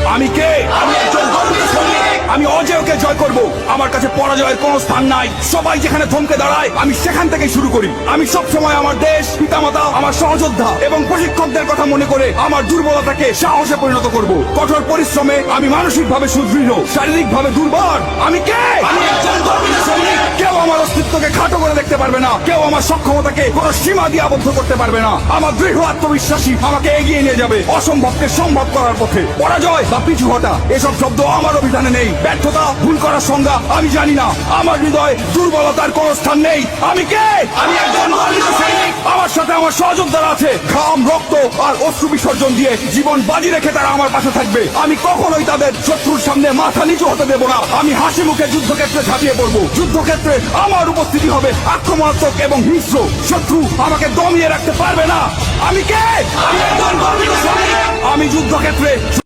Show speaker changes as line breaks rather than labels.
আমি কে? আমি একজন গর্বিত সৈনিক। আমি অজেয়কে জয় করব। আমার কাছে পরাজয়ের কোনো স্থান নাই। সবাই যেখানে থমকে দাঁড়ায় আমি সেখান থেকেই শুরু করি। আমি সব সময় আমার দেশ, পিতামাতা, আমার সহযোদ্ধা এবং প্রশিক্ষকদের কথা মনে করে আমার দুর্বলতাকে সাহসে পরিণত করব। কঠোর পরিশ্রমে আমি মানসিকভাবে সুদৃঢ়, শারীরিকভাবে দুর্বল। আমি কে? আমি একজন গর্বিত সৈনিক। কেউ আমার অস্তিত্বকে খাটো করে দেখতে পারবে না। কেউ আমার সক্ষমতাকে কোনো সীমা দিয়ে আবদ্ধ করতে পারবে না। আমার দৃঢ় আত্মবিশ্বাসী আমাকে এগিয়ে নিয়ে যাবে অসম্ভবকে সম্ভব করার পথে। পরাজয় বা পিছু হটা এসব শব্দ আমার অভিধানে নেই। ব্যর্থতা, ভুল করার সংজ্ঞা আমি জানি না। আমার হৃদয় দুর্বলতার কোনো স্থান নেই। আমি কে? আমি একজন গর্বিত সৈনিক। আমার সাথে আমার সহযোদ্ধারা আছে। ঘাম, রক্ত আর অশ্রু বিসর্জন দিয়ে জীবন বাজি রেখে তারা আমার পাশে থাকবে। আমি কখনোই তাদের শত্রুর সামনে মাথা নিচু হতে দেব না। আমি হাসি মুখে যুদ্ধক্ষেত্রে ঝাঁপিয়ে পড়বো। যুদ্ধক্ষেত্রে আমার উপস্থিতি হবে আক্রমণাত্মক এবং হিংস্র। শত্রু আমাকে দমিয়ে রাখতে পারবে না। আমি কে? আমি একজন গর্বিত সৈনিক। আমি যুদ্ধক্ষেত্রে